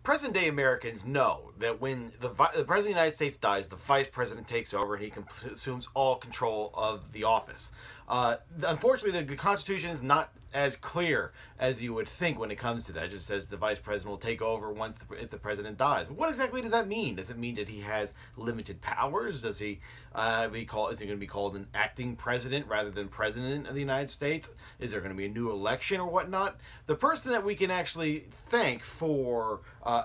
present-day Americans know that when the President of the United States dies, the Vice President takes over and he assumes all control of the office. Unfortunately, the Constitution is not as clear as you would think when it comes to that. It just says the Vice President will take over once if the President dies. What exactly does that mean? Does it mean that he has limited powers? Does he is he going to be called an acting President rather than President of the United States? Is there going to be a new election or whatnot? The person that we can actually thank for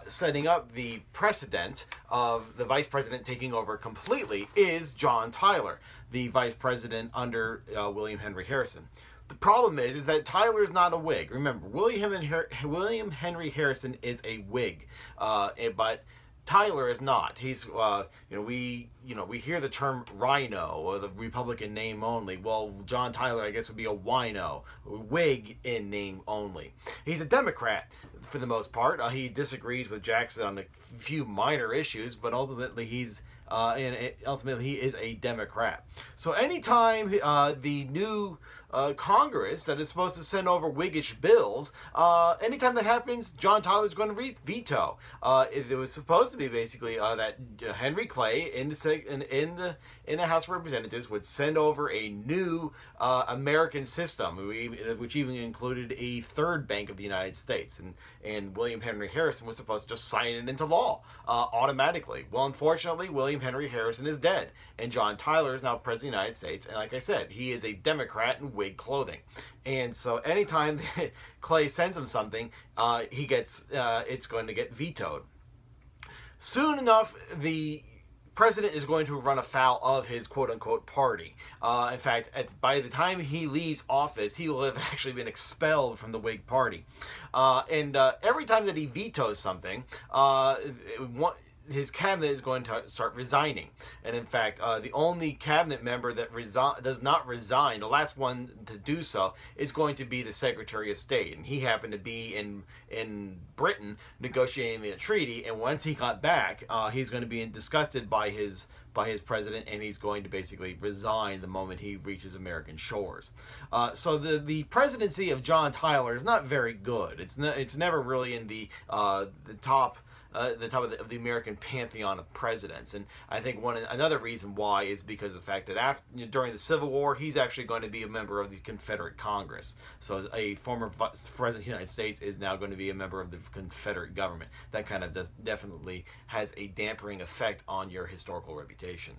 setting up the precedent of the Vice President taking over completely is John Tyler, the Vice President under William Henry Harrison. The problem is that Tyler is not a Whig. Remember, William Henry Harrison is a Whig, but Tyler is not. He's we hear the term rhino or the Republican name only. Well, John Tyler, I guess, would be a wino, Whig in name only. He's a Democrat for the most part. He disagrees with Jackson on a few minor issues, but ultimately he is a Democrat. So anytime the new Congress that is supposed to send over Whiggish bills, anytime that happens, John Tyler's going to veto. It was supposed to be basically that Henry Clay in the House of Representatives would send over a new American system, which even included a third bank of the United States, and William Henry Harrison was supposed to just sign it into law automatically. Well, unfortunately, William Henry Harrison is dead, and John Tyler is now President of the United States, and like I said, he is a Democrat in Whig clothing. And so anytime Clay sends him something, it's going to get vetoed. Soon enough, the president is going to run afoul of his quote-unquote party. In fact, by the time he leaves office, he will have actually been expelled from the Whig Party. Every time that he vetoes something, his cabinet is going to start resigning. And in fact, the only cabinet member that does not resign, the last one to do so, is going to be the Secretary of State. And he happened to be in Britain negotiating the treaty, and once he got back, he's going to be disgusted by his president, and he's going to basically resign the moment he reaches American shores. So the presidency of John Tyler is not very good. It's never really in the top of the American pantheon of presidents. And I think another reason why is because of the fact that during the Civil War, he's actually going to be a member of the Confederate Congress. So a former President of the United States is now going to be a member of the Confederate government. That kind of definitely has a dampening effect on your historical reputation.